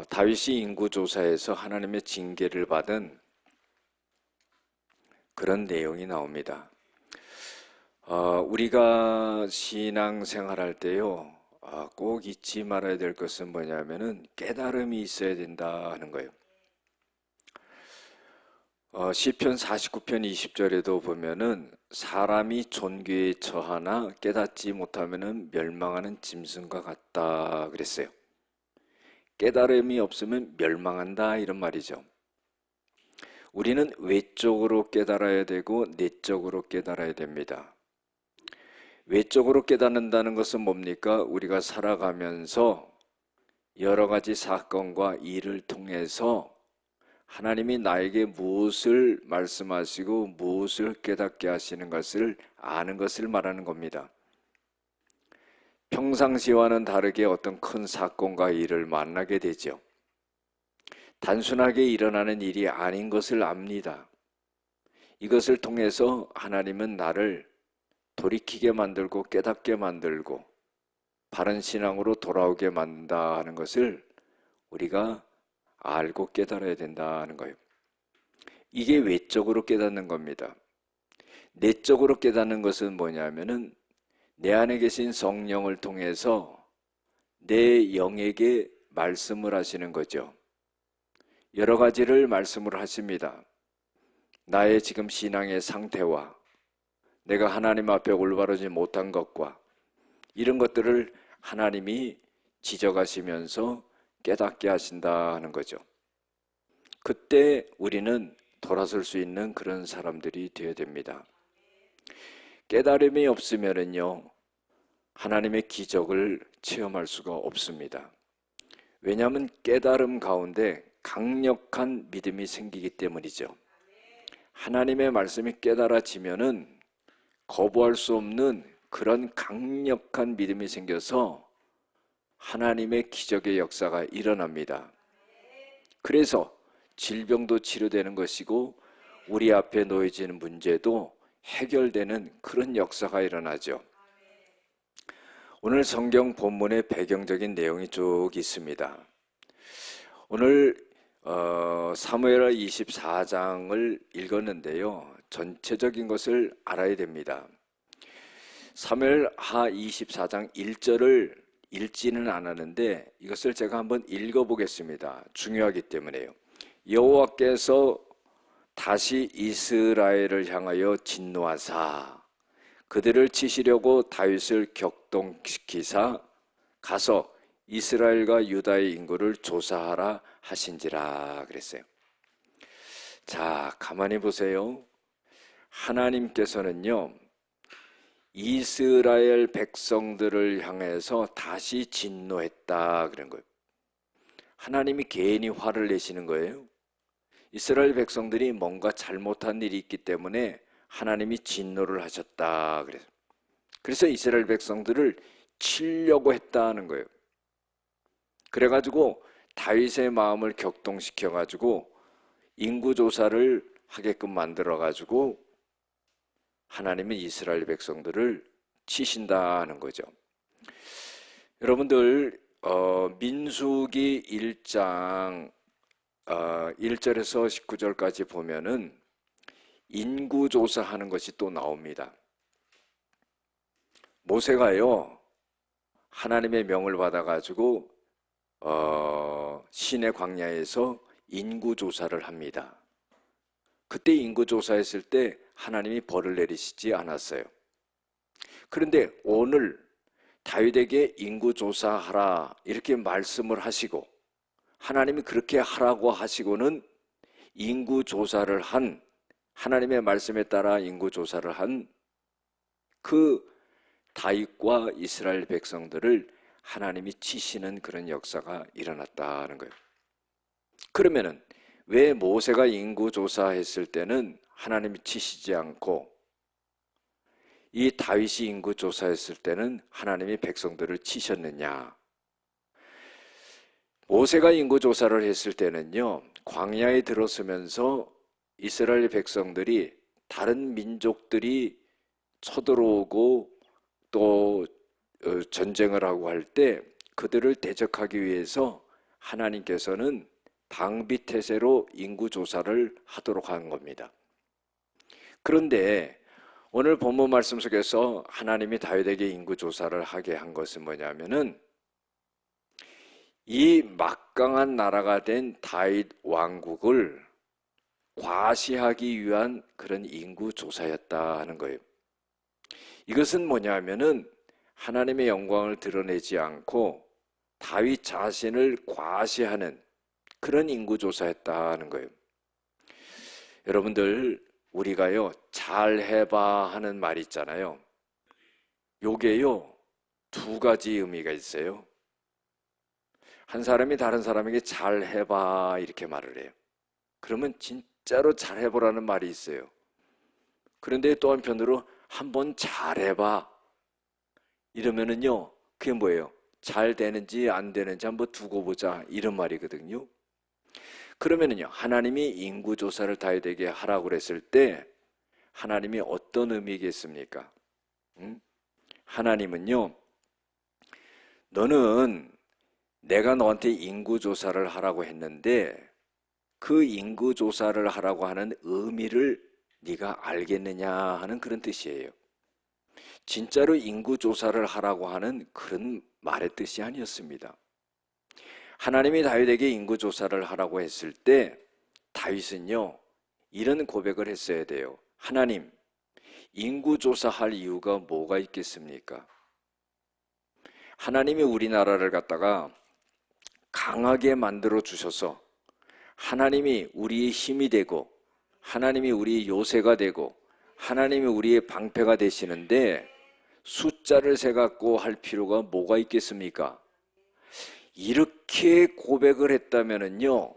다윗이 인구조사에서 하나님의 징계를 받은 그런 내용이 나옵니다. 우리가 신앙생활할 때요, 꼭 잊지 말아야 될 것은 뭐냐면은 깨달음이 있어야 된다 하는 거예요. 시편 49편 20절에도 보면은 사람이 존귀에 처하나 깨닫지 못하면은 멸망하는 짐승과 같다 그랬어요. 깨달음이 없으면 멸망한다 이런 말이죠. 우리는 외적으로 깨달아야 되고 내적으로 깨달아야 됩니다. 외적으로 깨닫는다는 것은 뭡니까? 우리가 살아가면서 여러 가지 사건과 일을 통해서 하나님이 나에게 무엇을 말씀하시고 무엇을 깨닫게 하시는 것을 아는 것을 말하는 겁니다. 평상시와는 다르게 어떤 큰 사건과 일을 만나게 되죠. 단순하게 일어나는 일이 아닌 것을 압니다. 이것을 통해서 하나님은 나를 돌이키게 만들고 깨닫게 만들고 바른 신앙으로 돌아오게 만든다 하는 것을 우리가 알고 깨달아야 된다는 거예요. 이게 외적으로 깨닫는 겁니다. 내적으로 깨닫는 것은 뭐냐면은 내 안에 계신 성령을 통해서 내 영에게 말씀을 하시는 거죠. 여러 가지를 말씀을 하십니다. 나의 지금 신앙의 상태와 내가 하나님 앞에 올바르지 못한 것과 이런 것들을 하나님이 지적하시면서 깨닫게 하신다 하는 거죠. 그때 우리는 돌아설 수 있는 그런 사람들이 되어야 됩니다. 깨달음이 없으면요, 하나님의 기적을 체험할 수가 없습니다. 왜냐하면 깨달음 가운데 강력한 믿음이 생기기 때문이죠. 하나님의 말씀이 깨달아지면은 거부할 수 없는 그런 강력한 믿음이 생겨서 하나님의 기적의 역사가 일어납니다. 그래서 질병도 치료되는 것이고 우리 앞에 놓여지는 문제도 해결되는 그런 역사가 일어나죠. 오늘 성경 본문의 배경적인 내용이 쭉 있습니다. 오늘 사무엘하 24장을 읽었는데요. 전체적인 것을 알아야 됩니다. 사무엘하 24장 1절을 읽지는 않았는데 이것을 제가 한번 읽어보겠습니다. 중요하기 때문에요. 여호와께서 다시 이스라엘을 향하여 진노하사 그들을 치시려고 다윗을 격동시키사 가서 이스라엘과 유다의 인구를 조사하라 하신지라 그랬어요. 자, 가만히 보세요. 하나님께서는요, 이스라엘 백성들을 향해서 다시 진노했다 그런 거예요. 하나님이 괜히 화를 내시는 거예요. 이스라엘 백성들이 뭔가 잘못한 일이 있기 때문에 하나님이 진노를 하셨다 그래서. 그래서 이스라엘 백성들을 치려고 했다는 거예요. 그래가지고 다윗의 마음을 격동시켜가지고 인구조사를 하게끔 만들어가지고 하나님은 이스라엘 백성들을 치신다는 거죠. 여러분들 민수기 1장 1절에서 19절까지 보면은 인구조사하는 것이 또 나옵니다. 모세가요, 하나님의 명을 받아가지고 시내 광야에서 인구조사를 합니다. 그때 인구조사했을 때 하나님이 벌을 내리시지 않았어요. 그런데 오늘 다윗에게 인구조사하라 이렇게 말씀을 하시고 하나님이 그렇게 하라고 하시고는 인구조사를 한, 하나님의 말씀에 따라 인구조사를 한 그 다윗과 이스라엘 백성들을 하나님이 치시는 그런 역사가 일어났다는 거예요. 그러면은 왜 모세가 인구조사했을 때는 하나님이 치시지 않고 이 다윗이 인구조사했을 때는 하나님이 백성들을 치셨느냐? 모세가 인구조사를 했을 때는요, 광야에 들어서면서 이스라엘 백성들이 다른 민족들이 쳐들어오고 또 전쟁을 하고 할 때 그들을 대적하기 위해서 하나님께서는 방비태세로 인구조사를 하도록 한 겁니다. 그런데 오늘 본문 말씀 속에서 하나님이 다윗에게 인구조사를 하게 한 것은 뭐냐면은 이 막강한 나라가 된 다윗 왕국을 과시하기 위한 그런 인구조사였다 하는 거예요. 이것은 뭐냐면은 하나님의 영광을 드러내지 않고 다윗 자신을 과시하는 그런 인구조사였다 하는 거예요. 여러분들, 우리가요 잘해봐 하는 말이 있잖아요. 요게요 두 가지 의미가 있어요. 한 사람이 다른 사람에게 잘해봐 이렇게 말을 해요. 그러면 진짜로 잘해보라는 말이 있어요. 그런데 또 한편으로 한번 잘해봐 이러면은요 그게 뭐예요? 잘 되는지 안 되는지 한번 두고 보자 이런 말이거든요. 그러면은요 하나님이 인구조사를 다윗에게 하라고 그랬을 때 하나님이 어떤 의미겠습니까? 하나님은요 너는 내가 너한테 인구조사를 하라고 했는데 그 인구조사를 하라고 하는 의미를 네가 알겠느냐 하는 그런 뜻이에요. 진짜로 인구조사를 하라고 하는 그런 말의 뜻이 아니었습니다. 하나님이 다윗에게 인구조사를 하라고 했을 때 다윗은요 이런 고백을 했어야 돼요. 하나님, 인구조사할 이유가 뭐가 있겠습니까? 하나님이 우리나라를 갖다가 강하게 만들어 주셔서 하나님이 우리의 힘이 되고 하나님이 우리의 요새가 되고 하나님이 우리의 방패가 되시는데 숫자를 세갖고 할 필요가 뭐가 있겠습니까? 이렇게 고백을 했다면은요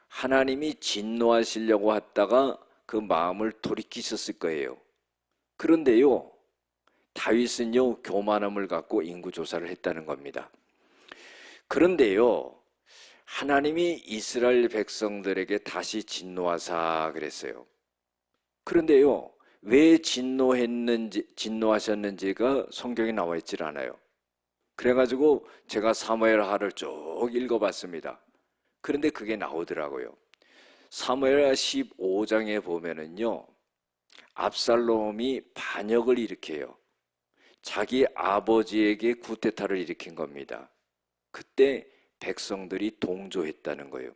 하나님이 진노하시려고 했다가 그 마음을 돌이키셨을 거예요. 그런데요 다윗은요 교만함을 갖고 인구조사를 했다는 겁니다. 그런데요 하나님이 이스라엘 백성들에게 다시 진노하사 그랬어요. 그런데요 왜 진노하셨는지가 성경에 나와 있질 않아요. 그래가지고 제가 사무엘하를 쭉 읽어봤습니다. 그런데 그게 나오더라고요. 사무엘하 15장에 보면은요 압살롬이 반역을 일으켜요. 자기 아버지에게 쿠데타를 일으킨 겁니다. 그때 백성들이 동조했다는 거예요.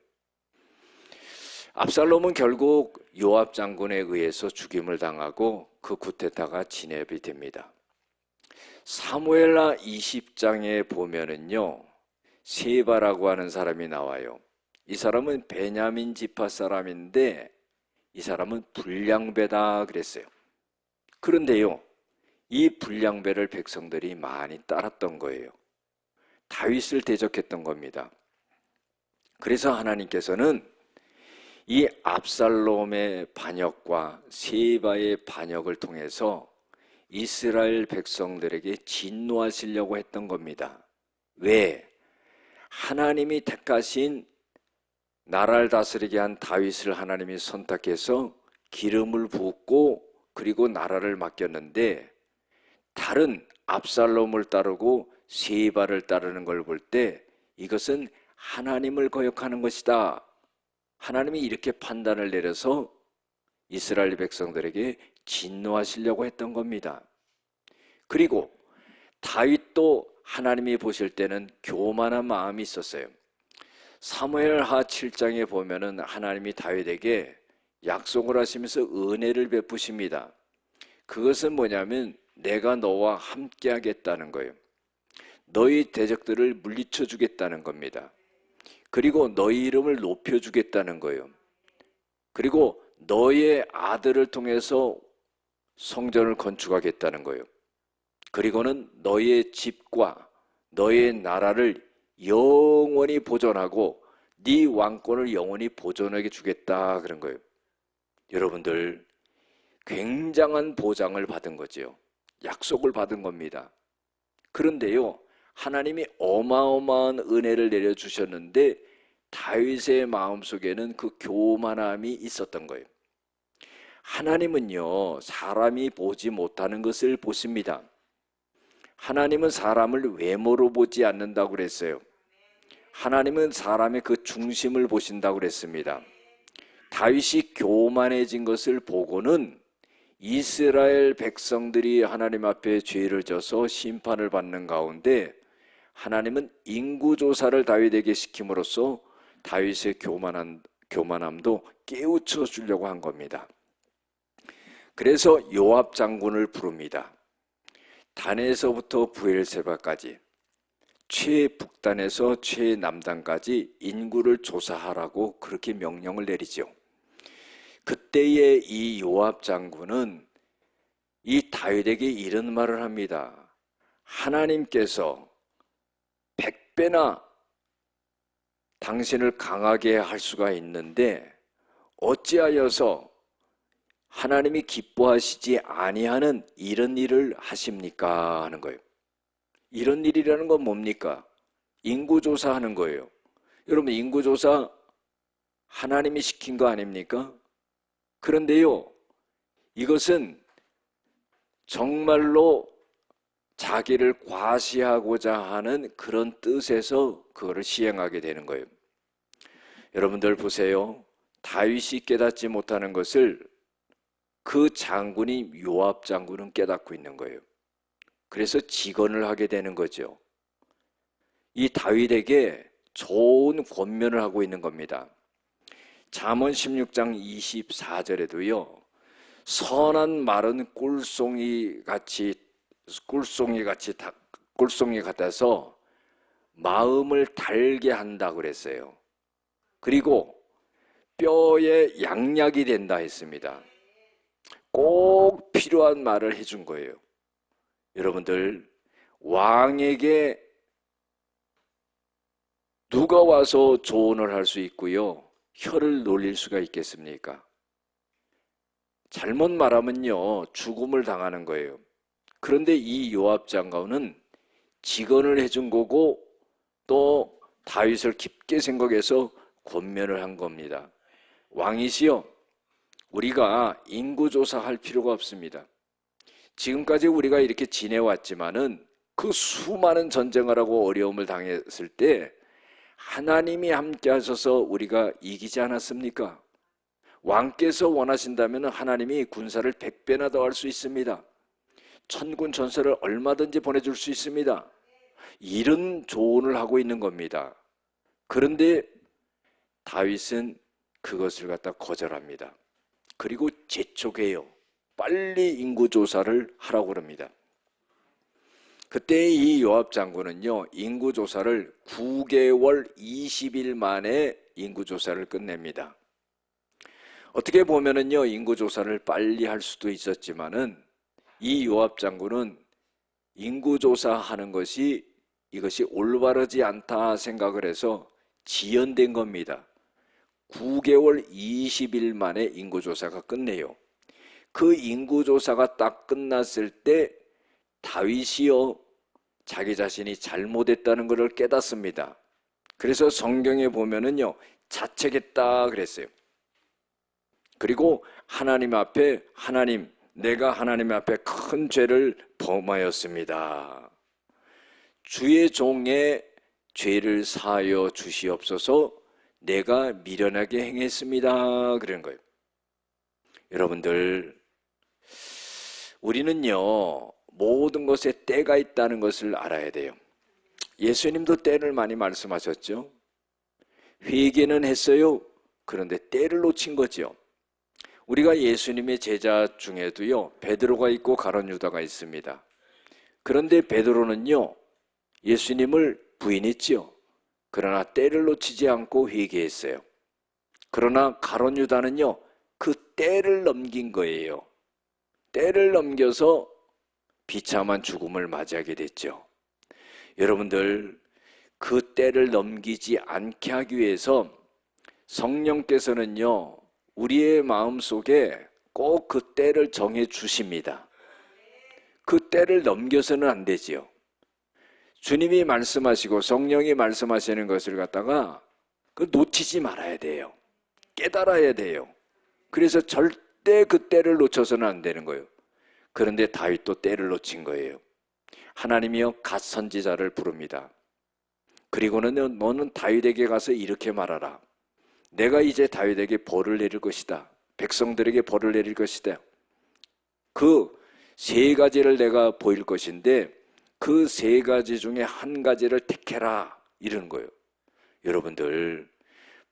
압살롬은 결국 요압 장군에 의해서 죽임을 당하고 그 쿠데타가 진압이 됩니다. 사무엘하 20장에 보면은요 세바라고 하는 사람이 나와요. 이 사람은 베냐민 지파 사람인데 이 사람은 불량배다 그랬어요. 그런데요 이 불량배를 백성들이 많이 따랐던 거예요. 다윗을 대적했던 겁니다. 그래서 하나님께서는 이 압살롬의 반역과 세바의 반역을 통해서 이스라엘 백성들에게 진노하시려고 했던 겁니다. 왜? 하나님이 택하신 나라를 다스리게 한 다윗을 하나님이 선택해서 기름을 붓고 그리고 나라를 맡겼는데 다른 압살롬을 따르고 세바를 따르는 걸 볼 때 이것은 하나님을 거역하는 것이다. 하나님이 이렇게 판단을 내려서 이스라엘 백성들에게 진노하시려고 했던 겁니다. 그리고 다윗도 하나님이 보실 때는 교만한 마음이 있었어요. 사무엘하 7장에 보면은 하나님이 다윗에게 약속을 하시면서 은혜를 베푸십니다. 그것은 뭐냐면 내가 너와 함께 하겠다는 거예요. 너희 대적들을 물리쳐 주겠다는 겁니다. 그리고 너희 이름을 높여 주겠다는 거예요. 그리고 너의 아들을 통해서 성전을 건축하겠다는 거예요. 그리고는 너의 집과 너의 나라를 영원히 보존하고 네 왕권을 영원히 보존하게 주겠다 그런 거예요. 여러분들 굉장한 보장을 받은 거죠. 약속을 받은 겁니다. 그런데요 하나님이 어마어마한 은혜를 내려주셨는데 다윗의 마음속에는 그 교만함이 있었던 거예요. 하나님은요 사람이 보지 못하는 것을 보십니다. 하나님은 사람을 외모로 보지 않는다고 그랬어요. 하나님은 사람의 그 중심을 보신다고 그랬습니다. 다윗이 교만해진 것을 보고는 이스라엘 백성들이 하나님 앞에 죄를 져서 심판을 받는 가운데 하나님은 인구조사를 다윗에게 시킴으로써 다윗의 교만함도 깨우쳐 주려고 한 겁니다. 그래서 요압 장군을 부릅니다. 단에서부터 브엘세바까지, 최북단에서 최남단까지 인구를 조사하라고 그렇게 명령을 내리죠. 그때의 이 요압 장군은 이 다윗에게 이런 말을 합니다. 하나님께서 100배나 당신을 강하게 할 수가 있는데 어찌하여서 하나님이 기뻐하시지 아니하는 이런 일을 하십니까? 하는 거예요. 이런 일이라는 건 뭡니까? 인구조사하는 거예요. 여러분, 인구조사 하나님이 시킨 거 아닙니까? 그런데요, 이것은 정말로 자기를 과시하고자 하는 그런 뜻에서 그거를 시행하게 되는 거예요. 여러분들 보세요. 다윗이 깨닫지 못하는 것을 그 장군이 요압 장군은 깨닫고 있는 거예요. 그래서 직언을 하게 되는 거죠. 이 다윗에게 좋은 권면을 하고 있는 겁니다. 잠언 16장 24절에도요. 선한 말은 꿀송이 같아서 마음을 달게 한다 그랬어요. 그리고 뼈에 양약이 된다 했습니다. 꼭 필요한 말을 해준 거예요. 여러분들, 왕에게 누가 와서 조언을 할 수 있고요, 혀를 놀릴 수가 있겠습니까? 잘못 말하면요, 죽음을 당하는 거예요. 그런데 이 요압 장관은 직언을 해준 거고 또 다윗을 깊게 생각해서 권면을 한 겁니다. 왕이시여, 우리가 인구조사할 필요가 없습니다. 지금까지 우리가 이렇게 지내왔지만은 그 수많은 전쟁을 하고 어려움을 당했을 때 하나님이 함께 하셔서 우리가 이기지 않았습니까? 왕께서 원하신다면 하나님이 군사를 100배나 더 할 수 있습니다. 천군 전사를 얼마든지 보내줄 수 있습니다. 이런 조언을 하고 있는 겁니다. 그런데 다윗은 그것을 갖다 거절합니다. 그리고 재촉해요. 빨리 인구조사를 하라고 그럽니다. 그때 이 요압 장군은요, 인구조사를 9개월 20일 만에 인구조사를 끝냅니다. 어떻게 보면은요, 인구조사를 빨리 할 수도 있었지만은 이 요압 장군은 인구조사하는 것이 이것이 올바르지 않다 생각을 해서 지연된 겁니다. 9개월 20일 만에 인구조사가 끝내요. 그 인구조사가 딱 끝났을 때 다윗이요, 자기 자신이 잘못했다는 것을 깨닫습니다. 그래서 성경에 보면은요, 자책했다 그랬어요. 그리고 하나님 앞에, 하나님, 내가 하나님 앞에 큰 죄를 범하였습니다. 주의 종의 죄를 사하여 주시옵소서, 내가 미련하게 행했습니다. 그런 거예요. 여러분들, 우리는요, 모든 것에 때가 있다는 것을 알아야 돼요. 예수님도 때를 많이 말씀하셨죠. 회개는 했어요. 그런데 때를 놓친 거죠. 우리가 예수님의 제자 중에도요, 베드로가 있고 가룟 유다가 있습니다. 그런데 베드로는요, 예수님을 부인했지요. 그러나 때를 놓치지 않고 회개했어요. 그러나 가룟 유다는요, 그 때를 넘긴 거예요. 때를 넘겨서 비참한 죽음을 맞이하게 됐죠. 여러분들, 그 때를 넘기지 않게 하기 위해서 성령께서는요, 우리의 마음속에 꼭 그 때를 정해 주십니다. 그 때를 넘겨서는 안 되지요. 주님이 말씀하시고 성령이 말씀하시는 것을 갖다가 그 놓치지 말아야 돼요. 깨달아야 돼요. 그래서 절대 그 때를 놓쳐서는 안 되는 거예요. 그런데 다윗도 때를 놓친 거예요. 하나님이여 갓 선지자를 부릅니다. 그리고는 너는 다윗에게 가서 이렇게 말하라. 내가 이제 다윗에게 벌을 내릴 것이다. 백성들에게 벌을 내릴 것이다. 그 세 가지를 내가 보일 것인데 그 세 가지 중에 한 가지를 택해라. 이러는 거예요. 여러분들,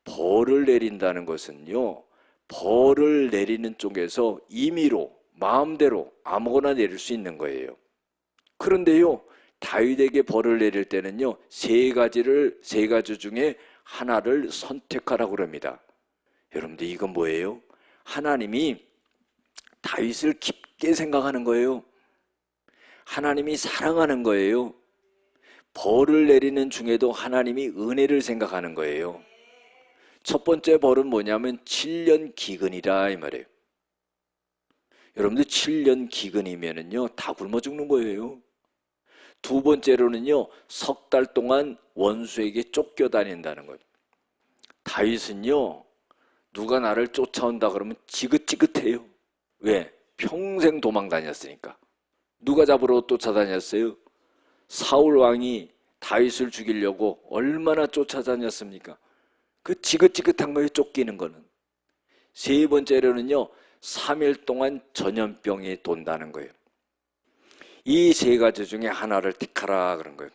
벌을 내린다는 것은요, 벌을 내리는 쪽에서 임의로 마음대로 아무거나 내릴 수 있는 거예요. 그런데요, 다윗에게 벌을 내릴 때는요, 세 가지 중에 하나를 선택하라고 그럽니다. 여러분들, 이건 뭐예요? 하나님이 다윗을 깊게 생각하는 거예요. 하나님이 사랑하는 거예요. 벌을 내리는 중에도 하나님이 은혜를 생각하는 거예요. 첫 번째 벌은 뭐냐면 7년 기근이라 이 말이에요. 여러분들 7년 기근이면은요 다 굶어 죽는 거예요. 두 번째로는요 석 달 동안 원수에게 쫓겨다닌다는 거예요. 다윗은요 누가 나를 쫓아온다 그러면 지긋지긋해요. 왜? 평생 도망 다녔으니까. 누가 잡으러 쫓아다녔어요? 사울 왕이 다윗을 죽이려고 얼마나 쫓아다녔습니까? 그 지긋지긋한 거에 쫓기는 거는. 세 번째로는요 3일 동안 전염병이 돈다는 거예요. 이 세 가지 중에 하나를 택하라 그런 거예요.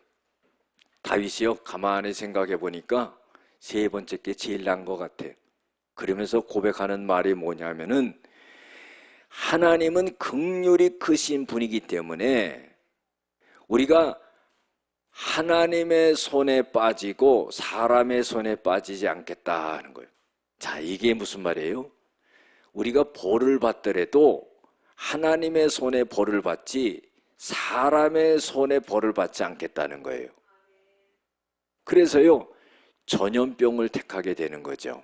다윗이요 가만히 생각해 보니까 세 번째 게 제일 난 것 같아요. 그러면서 고백하는 말이 뭐냐면은 하나님은 긍휼이 크신 분이기 때문에 우리가 하나님의 손에 빠지고 사람의 손에 빠지지 않겠다 하는 거예요. 자, 이게 무슨 말이에요? 우리가 벌을 받더라도 하나님의 손에 벌을 받지 사람의 손에 벌을 받지 않겠다는 거예요. 그래서요 전염병을 택하게 되는 거죠.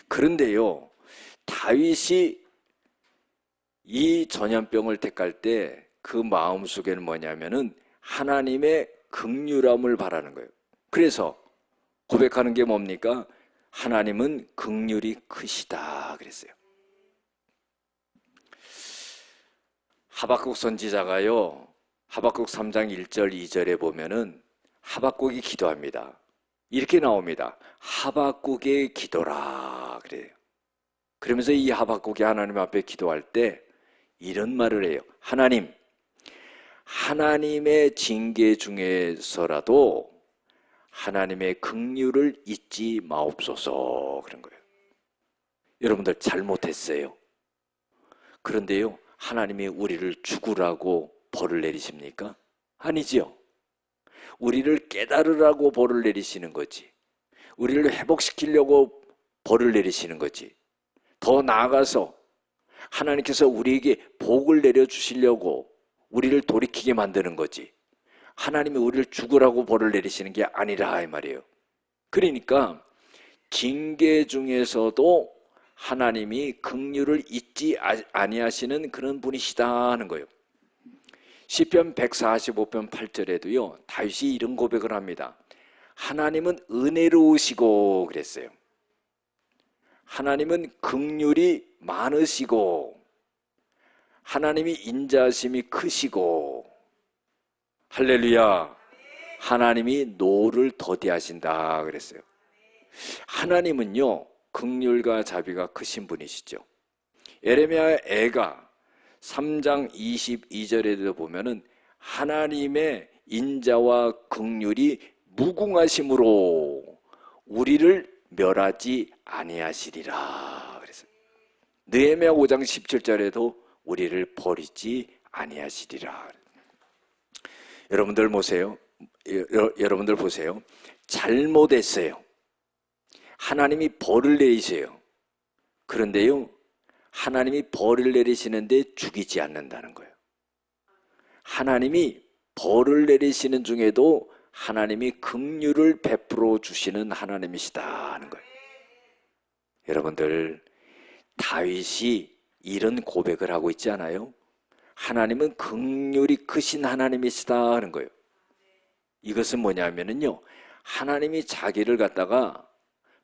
그런데요 다윗이 이 전염병을 택할 때 그 마음속에는 뭐냐면은 하나님의 긍휼함을 바라는 거예요. 그래서 고백하는 게 뭡니까? 하나님은 긍휼이 크시다 그랬어요. 하박국 선지자가요 하박국 3장 1절 2절에 보면은 하박국이 기도합니다. 이렇게 나옵니다. 하박국의 기도라 그래요. 그러면서 이 하박국이 하나님 앞에 기도할 때 이런 말을 해요. 하나님의 징계 중에서라도 하나님의 긍휼을 잊지 마옵소서 그런 거예요. 여러분들 잘못했어요. 그런데요 하나님이 우리를 죽으라고 벌을 내리십니까? 아니지요. 우리를 깨달으라고 벌을 내리시는 거지. 우리를 회복시키려고 벌을 내리시는 거지. 더 나아가서 하나님께서 우리에게 복을 내려주시려고 우리를 돌이키게 만드는 거지. 하나님이 우리를 죽으라고 벌을 내리시는 게 아니라 이 말이에요. 그러니까 징계 중에서도 하나님이 긍휼을 잊지 아니하시는 그런 분이시다 하는 거예요. 시편 145편 8절에도요 다윗이 이런 고백을 합니다. 하나님은 은혜로우시고 그랬어요. 하나님은 긍휼이 많으시고 하나님이 인자하심이 크시고 할렐루야 하나님이 노를 더디하신다 그랬어요. 하나님은요 긍휼과 자비가 크신 분이시죠. 예레미야 애가 3장 22절에도 보면은 하나님의 인자와 긍휼이 무궁하심으로 우리를 멸하지 아니하시리라 그랬어요. 느헤미야 5장 17절에도 우리를 버리지 아니하시리라. 여러분들 보세요. 여러분들 보세요. 잘못했어요. 하나님이 벌을 내리세요. 그런데요 하나님이 벌을 내리시는데 죽이지 않는다는 거예요. 하나님이 벌을 내리시는 중에도 하나님이 긍휼을 베풀어 주시는 하나님이시다 하는 거예요. 여러분들 다윗이 이런 고백을 하고 있지 않아요? 하나님은 긍휼이 크신 하나님이시다 하는 거예요. 이것은 뭐냐면요 하나님이 자기를 갖다가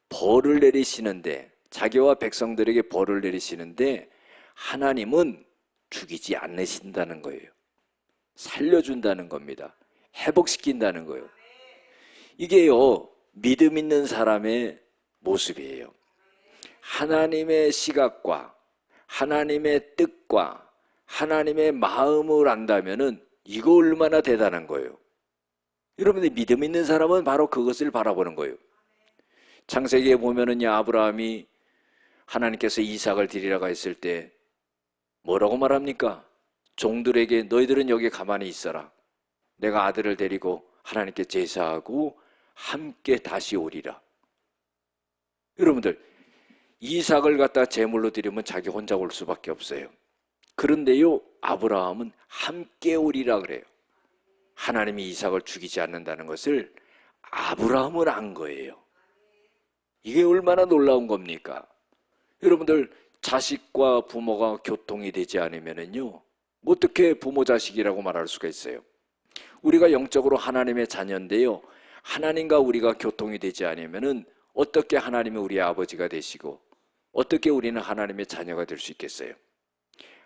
벌을 내리시는데 자기와 백성들에게 벌을 내리시는데 하나님은 죽이지 않으신다는 거예요. 살려준다는 겁니다. 회복시킨다는 거예요. 이게요, 믿음 있는 사람의 모습이에요. 하나님의 시각과 하나님의 뜻과 하나님의 마음을 안다면은 이거 얼마나 대단한 거예요. 여러분들 믿음 있는 사람은 바로 그것을 바라보는 거예요. 창세기에 보면은 아브라함이 하나님께서 이삭을 드리라고 했을 때 뭐라고 말합니까? 종들에게 너희들은 여기 가만히 있어라. 내가 아들을 데리고 하나님께 제사하고 함께 다시 오리라. 여러분들 이삭을 갖다 제물로 드리면 자기 혼자 올 수밖에 없어요. 그런데요, 아브라함은 함께 오리라 그래요. 하나님이 이삭을 죽이지 않는다는 것을 아브라함은 안 거예요. 이게 얼마나 놀라운 겁니까? 여러분들 자식과 부모가 교통이 되지 않으면요, 어떻게 부모 자식이라고 말할 수가 있어요? 우리가 영적으로 하나님의 자녀인데요, 하나님과 우리가 교통이 되지 않으면은 어떻게 하나님이 우리의 아버지가 되시고 어떻게 우리는 하나님의 자녀가 될 수 있겠어요?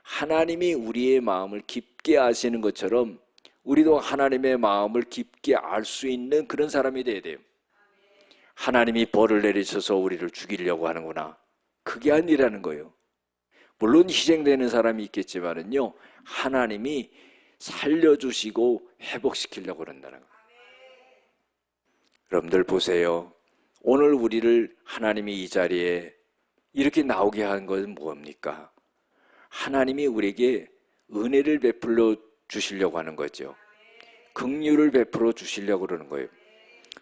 하나님이 우리의 마음을 깊게 아시는 것처럼 우리도 하나님의 마음을 깊게 알 수 있는 그런 사람이 돼야 돼요. 하나님이 벌을 내리셔서 우리를 죽이려고 하는구나, 그게 아니라는 거예요. 물론 희생되는 사람이 있겠지만은요, 하나님이 살려주시고 회복시키려고 그런다는 거예요. 여러분들 보세요. 오늘 우리를 하나님이 이 자리에 이렇게 나오게 한 것은 뭡니까? 하나님이 우리에게 은혜를 베풀어 주시려고 하는 거죠. 긍휼을 베풀어 주시려고 그러는 거예요.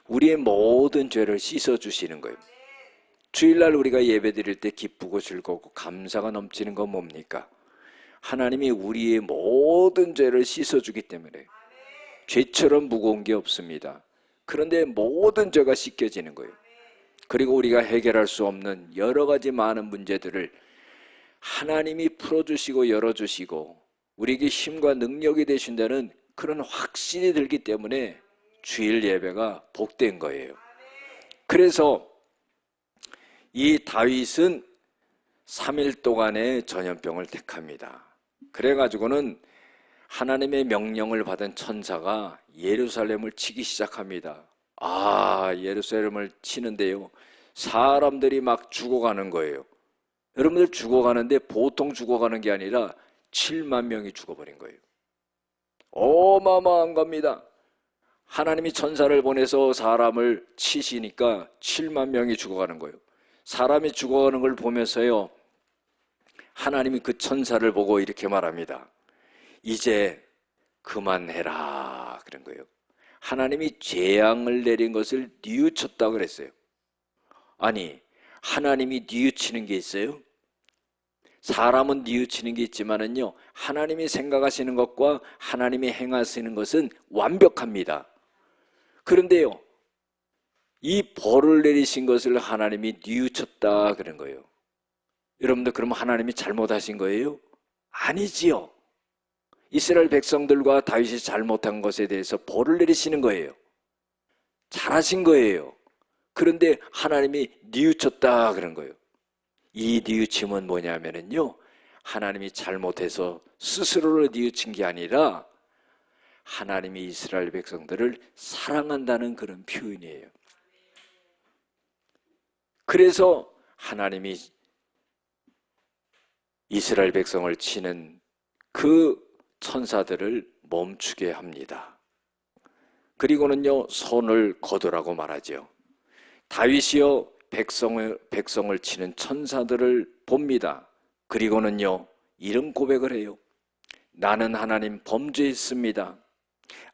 우리의 모든 죄를 씻어 주시는 거예요. 주일날 우리가 예배 드릴 때 기쁘고 즐겁고 감사가 넘치는 건 뭡니까? 하나님이 우리의 모든 죄를 씻어 주기 때문에 죄처럼 무거운 게 없습니다. 그런데 모든 죄가 씻겨지는 거예요. 그리고 우리가 해결할 수 없는 여러 가지 많은 문제들을 하나님이 풀어주시고 열어주시고 우리에게 힘과 능력이 되신다는 그런 확신이 들기 때문에 주일 예배가 복된 거예요. 그래서 이 다윗은 3일 동안의 전염병을 택합니다. 그래가지고는 하나님의 명령을 받은 천사가 예루살렘을 치기 시작합니다. 예루살렘을 치는데요, 사람들이 막 죽어가는 거예요. 여러분들 죽어가는데 보통 죽어가는 게 아니라 7만 명이 죽어버린 거예요. 어마어마한 겁니다. 하나님이 천사를 보내서 사람을 치시니까 7만 명이 죽어가는 거예요. 사람이 죽어가는 걸 보면서요, 하나님이 그 천사를 보고 이렇게 말합니다. 이제 그만해라 그런 거예요. 하나님이 재앙을 내린 것을 뉘우쳤다 그랬어요. 아니, 하나님이 뉘우치는 게 있어요? 사람은 뉘우치는 게 있지만은요, 하나님이 생각하시는 것과 하나님이 행하시는 것은 완벽합니다. 그런데요, 이 벌을 내리신 것을 하나님이 뉘우쳤다 그런 거예요. 여러분들, 그러면 하나님이 잘못하신 거예요? 아니지요. 이스라엘 백성들과 다윗이 잘못한 것에 대해서 벌을 내리시는 거예요. 잘하신 거예요. 그런데 하나님이 뉘우쳤다 그런 거예요. 이 뉘우침은 뭐냐면요, 하나님이 잘못해서 스스로를 뉘우친 게 아니라 하나님이 이스라엘 백성들을 사랑한다는 그런 표현이에요. 그래서 하나님이 이스라엘 백성을 치는 그 천사들을 멈추게 합니다. 그리고는요, 손을 거두라고 말하죠. 다윗이요, 백성을 치는 천사들을 봅니다. 그리고는요, 이런 고백을 해요. 나는 하나님 범죄했습니다.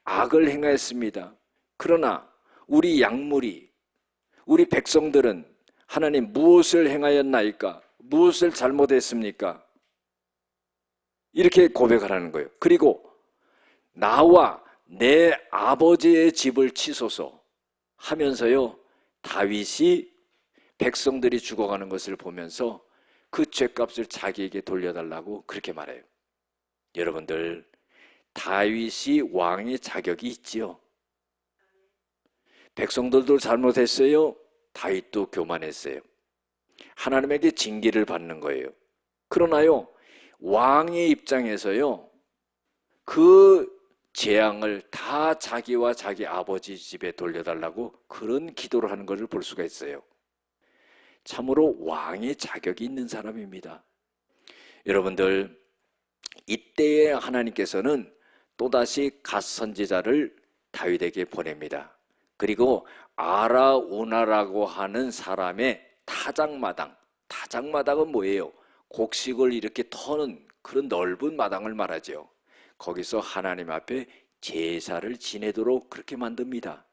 악을 행하였습니다. 그러나 우리 약물이, 우리 백성들은 하나님 무엇을 행하였나이까? 무엇을 잘못했습니까? 이렇게 고백하라는 거예요. 그리고 나와 내 아버지의 집을 치소서 하면서요, 다윗이 백성들이 죽어가는 것을 보면서 그 죄값을 자기에게 돌려달라고 그렇게 말해요. 여러분들, 다윗이 왕의 자격이 있지요. 백성들도 잘못했어요. 다윗도 교만했어요. 하나님에게 징계를 받는 거예요. 그러나요, 왕의 입장에서요, 그 재앙을 다 자기와 자기 아버지 집에 돌려달라고 그런 기도를 하는 것을 볼 수가 있어요. 참으로 왕의 자격이 있는 사람입니다. 여러분들, 이때에 하나님께서는 또다시 갓 선지자를 다윗에게 보냅니다. 그리고 아라우나라고 하는 사람의 타작마당은 뭐예요? 곡식을 이렇게 터는 그런 넓은 마당을 말하죠. 거기서 하나님 앞에 제사를 지내도록 그렇게 만듭니다.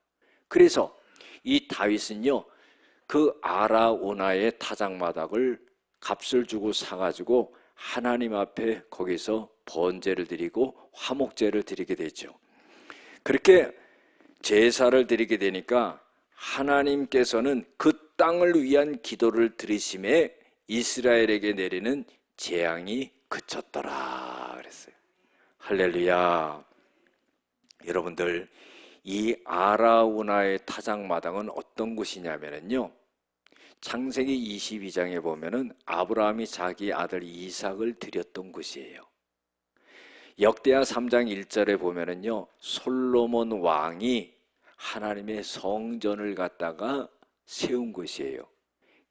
그래서 이 다윗은요, 그 아라우나의 타작마당을 값을 주고 사가지고 하나님 앞에 거기서 번제를 드리고 화목제를 드리게 되죠. 그렇게 제사를 드리게 되니까 하나님께서는 그 땅을 위한 기도를 들으심에 이스라엘에게 내리는 재앙이 그쳤더라 그랬어요. 할렐루야. 여러분들, 이 아라우나의 타작마당은 어떤 곳이냐면요, 창세기 22장에 보면은 아브라함이 자기 아들 이삭을 드렸던 곳이에요. 역대하 3장 1절에 보면은요, 솔로몬 왕이 하나님의 성전을 갖다가 세운 곳이에요.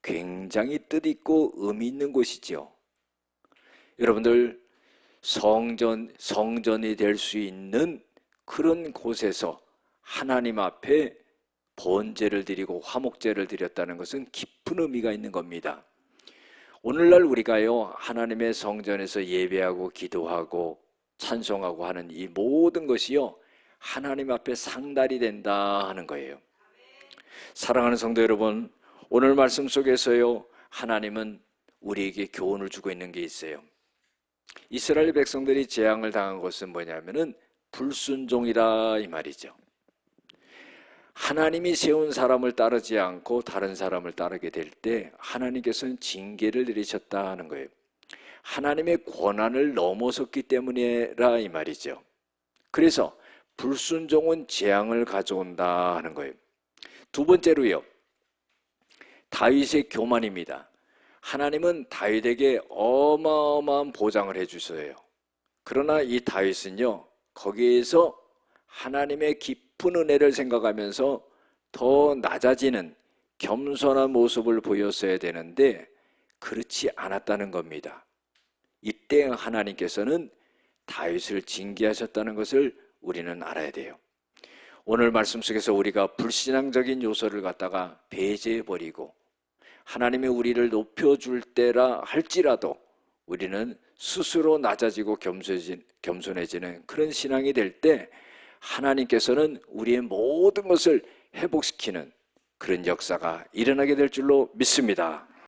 굉장히 뜻있고 의미 있는 곳이죠. 여러분들, 성전이 될 수 있는 그런 곳에서 하나님 앞에 번제를 드리고 화목제를 드렸다는 것은 깊은 의미가 있는 겁니다. 오늘날 우리가요, 하나님의 성전에서 예배하고 기도하고 찬송하고 하는 이 모든 것이요, 하나님 앞에 상달이 된다 하는 거예요. 사랑하는 성도 여러분, 오늘 말씀 속에서요, 하나님은 우리에게 교훈을 주고 있는 게 있어요. 이스라엘 백성들이 재앙을 당한 것은 뭐냐면은 불순종이라 이 말이죠. 하나님이 세운 사람을 따르지 않고 다른 사람을 따르게 될 때 하나님께서는 징계를 내리셨다 하는 거예요. 하나님의 권한을 넘어섰기 때문이라 이 말이죠. 그래서 불순종은 재앙을 가져온다 하는 거예요. 두 번째로요, 다윗의 교만입니다. 하나님은 다윗에게 어마어마한 보장을 해주셔요. 그러나 이 다윗은요, 거기에서 하나님의 깊은 은혜를 생각하면서 더 낮아지는 겸손한 모습을 보였어야 되는데 그렇지 않았다는 겁니다. 이때 하나님께서는 다윗을 징계하셨다는 것을 우리는 알아야 돼요. 오늘 말씀 속에서 우리가 불신앙적인 요소를 갖다가 배제해버리고 하나님이 우리를 높여줄 때라 할지라도 우리는 스스로 낮아지고 겸손해지는 그런 신앙이 될 때 하나님께서는 우리의 모든 것을 회복시키는 그런 역사가 일어나게 될 줄로 믿습니다.